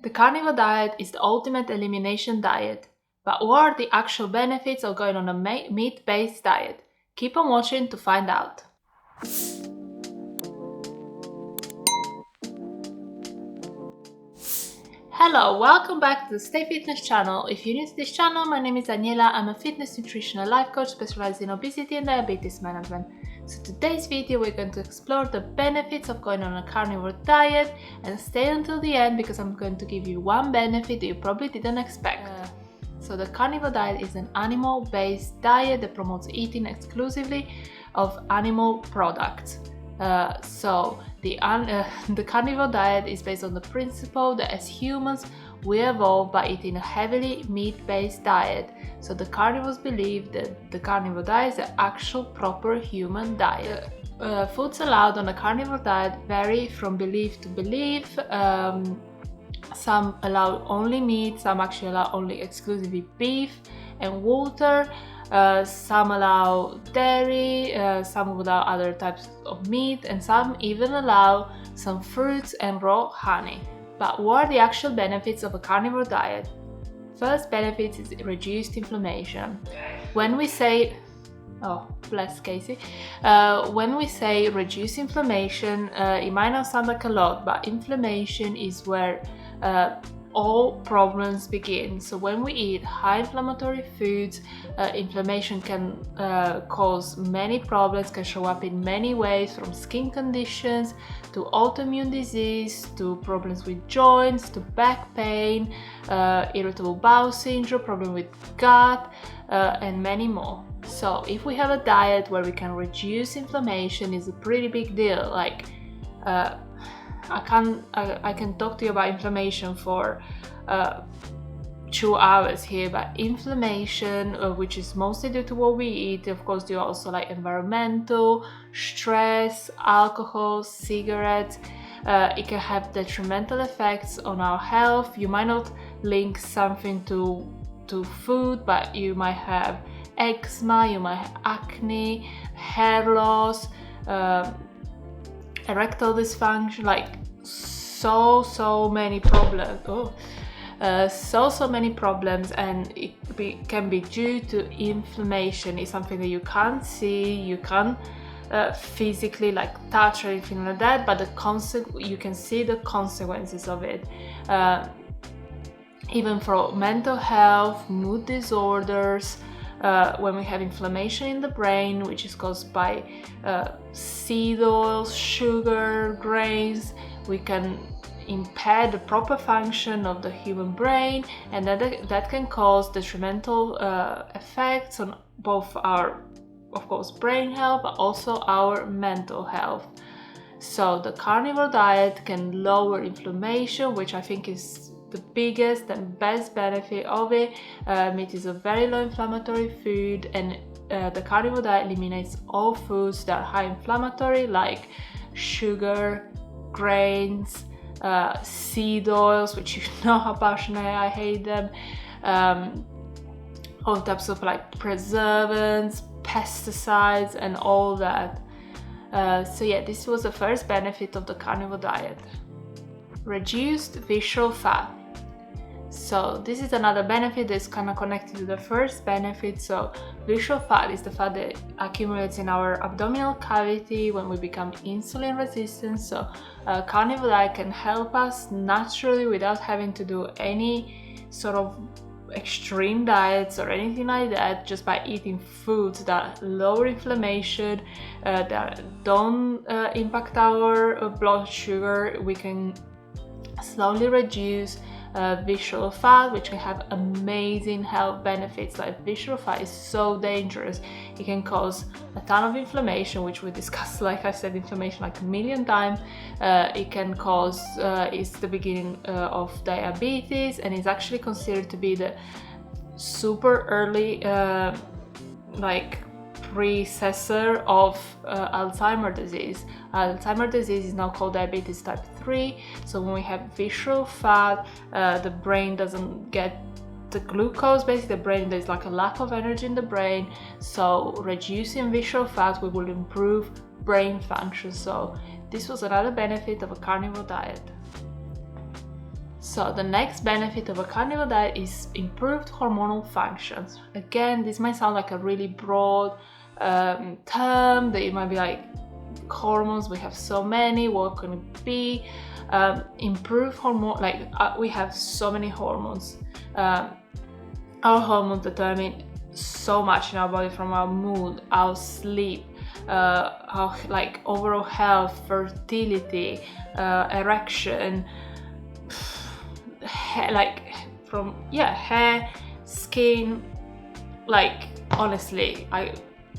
The carnivore diet is the ultimate elimination diet. But what are the actual benefits of going on a meat-based diet? Keep on watching to find out. Hello, welcome back to the Stay Fitness channel. If you're new to this channel, my name is Daniela. I'm a fitness, nutrition and life coach specialized in obesity and diabetes management. So today's video we're going to explore the benefits of going on a carnivore diet, and stay until the end because I'm going to give you one benefit that you probably didn't expect. So the carnivore diet is an animal-based diet that promotes eating exclusively of animal products. The carnivore diet is based on the principle that as humans we evolved by eating a heavily meat-based diet. So the carnivores believe that the carnivore diet is the actual proper human diet. Foods allowed on a carnivore diet vary from belief to belief. Some allow only meat, some actually allow only exclusively beef and water. Some allow dairy, some would allow other types of meat, and some even allow some fruits and raw honey. But what are the actual benefits of a carnivore diet? First benefit is reduced inflammation. When we say, oh, bless Casey. When we say reduce inflammation, it might not sound like a lot, but inflammation is where all problems begin. So when we eat high inflammatory foods, inflammation can cause many problems, can show up in many ways, from skin conditions to autoimmune disease to problems with joints to back pain, irritable bowel syndrome, problem with gut, and many more. So if we have a diet where we can reduce inflammation, it's a pretty big deal. Like I can talk to you about inflammation for 2 hours here, but inflammation, which is mostly due to what we eat, of course, due also like environmental, stress, alcohol, cigarettes. It can have detrimental effects on our health. You might not link something to food, but you might have eczema, you might have acne, hair loss, erectile dysfunction, like so many problems. So many problems, and it can be due to inflammation. It's something that you can't see, you can't physically like touch or anything like that, but you can see the consequences of it. Even for mental health, mood disorders. When we have inflammation in the brain, which is caused by seed oils, sugar, grains, we can impair the proper function of the human brain, and that can cause detrimental effects on both our, of course, brain health, but also our mental health. So the carnivore diet can lower inflammation, which I think is the biggest and best benefit of it. Meat is a very low inflammatory food, and the carnivore diet eliminates all foods that are high inflammatory, like sugar, grains, seed oils, which you know how passionate I hate them, all types of like preservatives, pesticides, and all that. So yeah, this was the first benefit of the carnivore diet. Reduced visceral fat. So this is another benefit that's kind of connected to the first benefit. So visceral fat is the fat that accumulates in our abdominal cavity when we become insulin resistant. So carnivore diet can help us naturally without having to do any sort of extreme diets or anything like that, just by eating foods that lower inflammation, that don't impact our blood sugar. We can slowly reduce visceral fat, which can have amazing health benefits. Like, visceral fat is so dangerous. It can cause a ton of inflammation, which we discussed, like I said, inflammation like a million times. It can cause, it's the beginning of diabetes, and it's actually considered to be the super early predecessor of Alzheimer's disease. Alzheimer's disease is now called diabetes type 3. So when we have visceral fat, the brain doesn't get the glucose. Basically, the brain, there's like a lack of energy in the brain. So reducing visceral fat, we will improve brain function. So this was another benefit of a carnivore diet. So the next benefit of a carnivore diet is improved hormonal functions. Again, this might sound like a really broad term, that it might be like hormones, we have so many, what can it be? Improved hormone, like we have so many hormones. Our hormones determine so much in our body, from our mood, our sleep, our like overall health, fertility, erection, hair, like from hair, skin, like honestly, a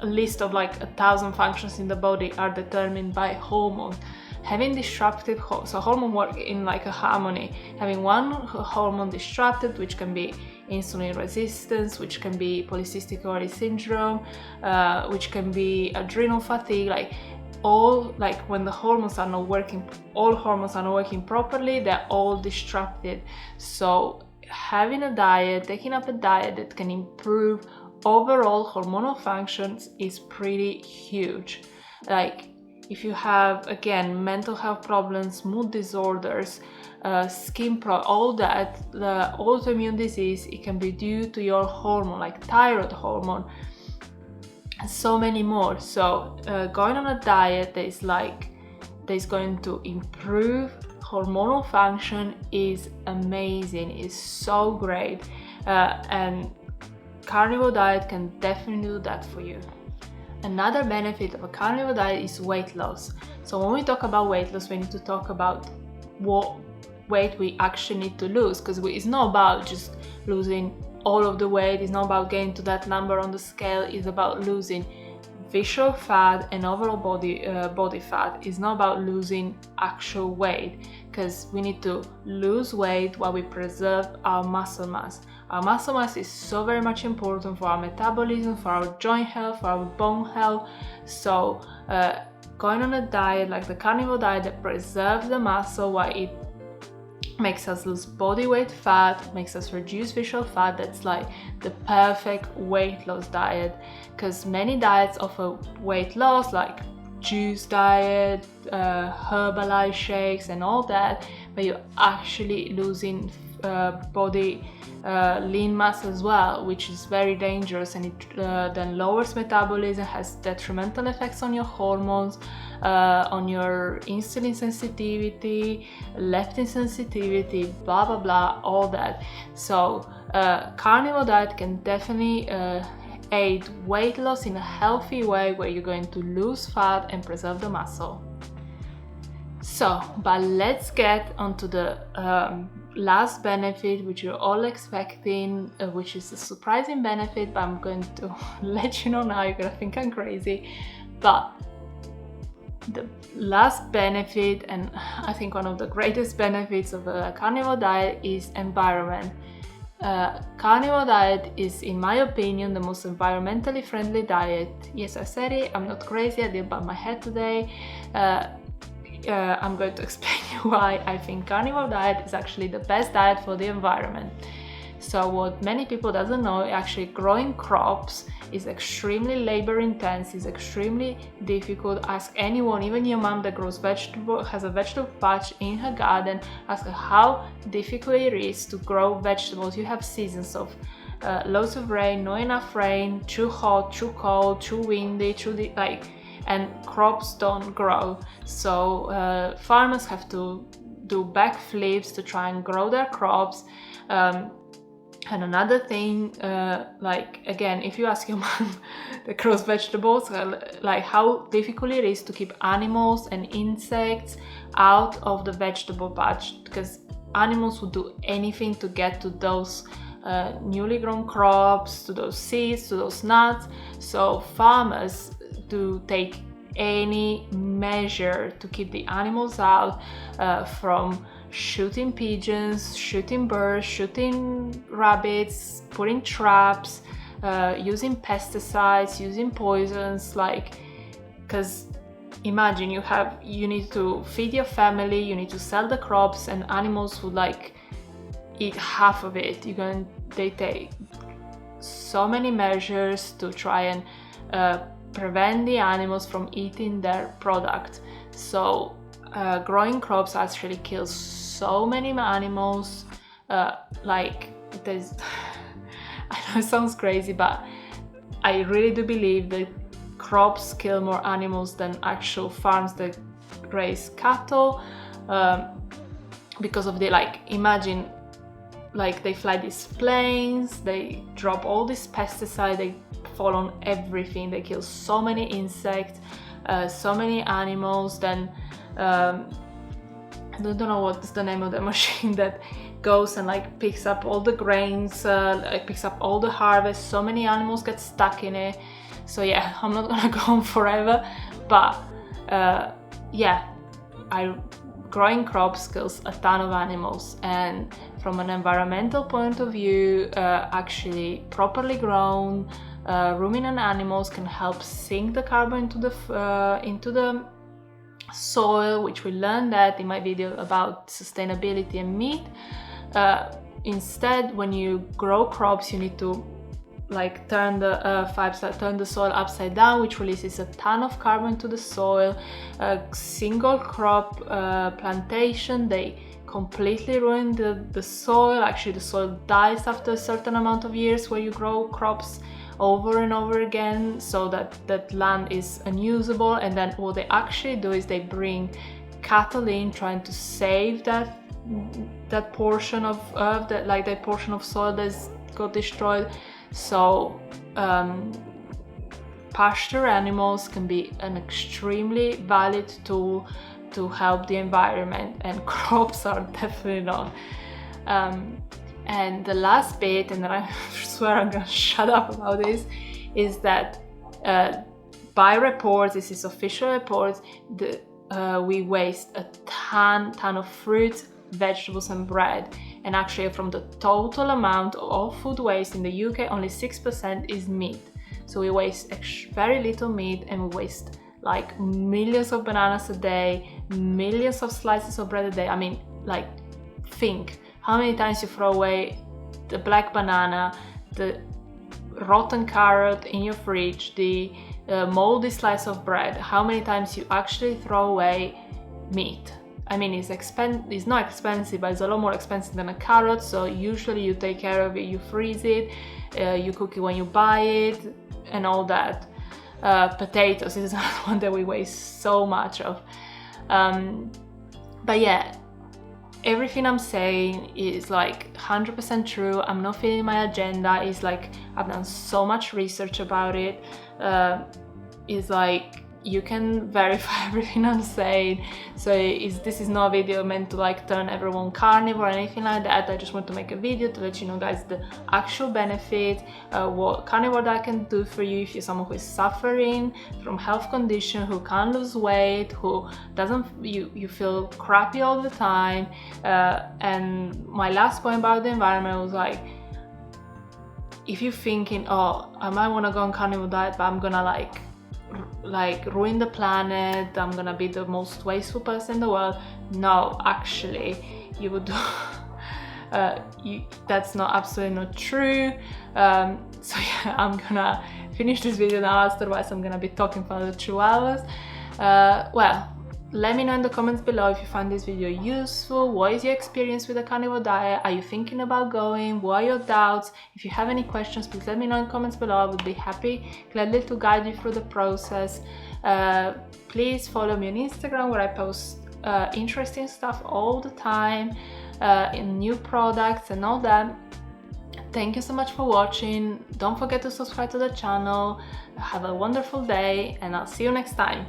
list of like 1,000 functions in the body are determined by hormone. Having disrupted, so hormone work in like a harmony. Having one hormone disrupted, which can be insulin resistance, which can be polycystic ovary syndrome, which can be adrenal fatigue, like all, like when the hormones are not working, all hormones are not working properly, they're all disrupted. So having a diet, taking up a diet that can improve overall hormonal functions is pretty huge. Like if you have, again, mental health problems, mood disorders, skin all that, the autoimmune disease, it can be due to your hormone, like thyroid hormone, and so many more. So going on a diet that is going to improve hormonal function is amazing, is so great, and carnivore diet can definitely do that for you. Another benefit of a carnivore diet is weight loss. So when we talk about weight loss, we need to talk about what weight we actually need to lose, because it's not about just losing all of the weight, it's not about getting to that number on the scale, it's about losing visceral fat and overall body fat. It's not about losing actual weight, because we need to lose weight while we preserve our muscle mass. Our muscle mass is so very much important for our metabolism, for our joint health, for our bone health. So going on a diet like the carnivore diet that preserves the muscle while it makes us lose body weight fat, makes us reduce visceral fat, that's like the perfect weight loss diet. Because many diets offer weight loss, like juice diet, Herbalife shakes and all that, but you're actually losing body lean mass as well, which is very dangerous, and it then lowers metabolism, has detrimental effects on your hormones, on your insulin sensitivity, leptin sensitivity, blah blah blah, all that. So carnivore diet can definitely aid weight loss in a healthy way, where you're going to lose fat and preserve the muscle. So, but let's get onto the last benefit, which you're all expecting, which is a surprising benefit, but I'm going to let you know now, you're gonna think I'm crazy. But the last benefit, and I think one of the greatest benefits of a carnivore diet, is environment. Carnivore diet is, in my opinion, the most environmentally friendly diet. Yes, I said it, I'm not crazy, I did bump my head today. I'm going to explain you why I think carnivore diet is actually the best diet for the environment. So what many people doesn't know, actually growing crops is extremely labor intense, is extremely difficult. Ask anyone, even your mom that grows has a vegetable patch in her garden, ask her how difficult it is to grow vegetables. You have seasons of loads of rain, not enough rain, too hot, too cold, too windy, and crops don't grow. So farmers have to do backflips to try and grow their crops. And another thing, like again, if you ask your mom that grows vegetables, like how difficult it is to keep animals and insects out of the vegetable patch, because animals would do anything to get to those newly grown crops, to those seeds, to those nuts. So farmers to take any measure to keep the animals out, from shooting pigeons, shooting birds, shooting rabbits, putting traps, using pesticides, using poisons, because imagine you need to feed your family, you need to sell the crops, and animals would eat half of it. They take so many measures to try and prevent the animals from eating their product. So growing crops actually kills so many animals. Like there's I know it sounds crazy, but I really do believe that crops kill more animals than actual farms that raise cattle, because of the, like, imagine, like, they fly these planes, they drop all this pesticide, they fall on everything, they kill so many insects, so many animals. Then I don't know what's the name of the machine that goes and like picks up all the grains, like picks up all the harvest. So many animals get stuck in it. So yeah, I'm not gonna go on forever, but yeah, growing crops kills a ton of animals, and from an environmental point of view, actually properly grown ruminant animals can help sink the carbon into the soil, which we learned that in my video about sustainability and meat. Instead, when you grow crops, you need to like turn the soil upside down, which releases a ton of carbon to the soil. A single crop plantation, they completely ruin the soil. Actually, the soil dies after a certain amount of years where you grow crops over and over again, so that land is unusable. And then what they actually do is they bring cattle in, trying to save that portion of earth, that portion of soil that's got destroyed. So pasture animals can be an extremely valid tool to help the environment, and crops are definitely not. And the last bit, and then I swear I'm gonna shut up about this, is that by reports, this is official reports, we waste a ton of fruits, vegetables and bread. And actually, from the total amount of food waste in the UK, only 6% is meat. So we waste very little meat, and we waste like millions of bananas a day, millions of slices of bread a day. I mean, like, think how many times you throw away the black banana, the rotten carrot in your fridge, the moldy slice of bread. How many times you actually throw away meat? I mean, it's not expensive, but it's a lot more expensive than a carrot. So usually you take care of it, you freeze it, you cook it when you buy it, and all that. Potatoes is another one that we waste so much of. But yeah, everything I'm saying is like 100% true. I'm not feeling my agenda. It's like I've done so much research about it. It's like you can verify everything I'm saying. So this is not a video meant to like turn everyone carnivore or anything like that. I just want to make a video to let you know, guys, the actual benefit, what carnivore diet can do for you if you're someone who is suffering from health condition, who can't lose weight, who doesn't, you feel crappy all the time. And my last point about the environment was like, if you're thinking, oh, I might want to go on carnivore diet, but I'm gonna like ruin the planet, I'm gonna be the most wasteful person in the world. No, actually, you would do that's absolutely not true. So yeah, I'm gonna finish this video now, otherwise I'm gonna be talking for another 2 hours. Well, let me know in the comments below if you find this video useful. What is your experience with the carnivore diet? Are you thinking about going? What are your doubts? If you have any questions, please let me know in the comments below. I would be gladly to guide you through the process. Please follow me on Instagram, where I post interesting stuff all the time, in new products and all that. Thank you so much for watching. Don't forget to subscribe to the channel. Have a wonderful day, and I'll see you next time.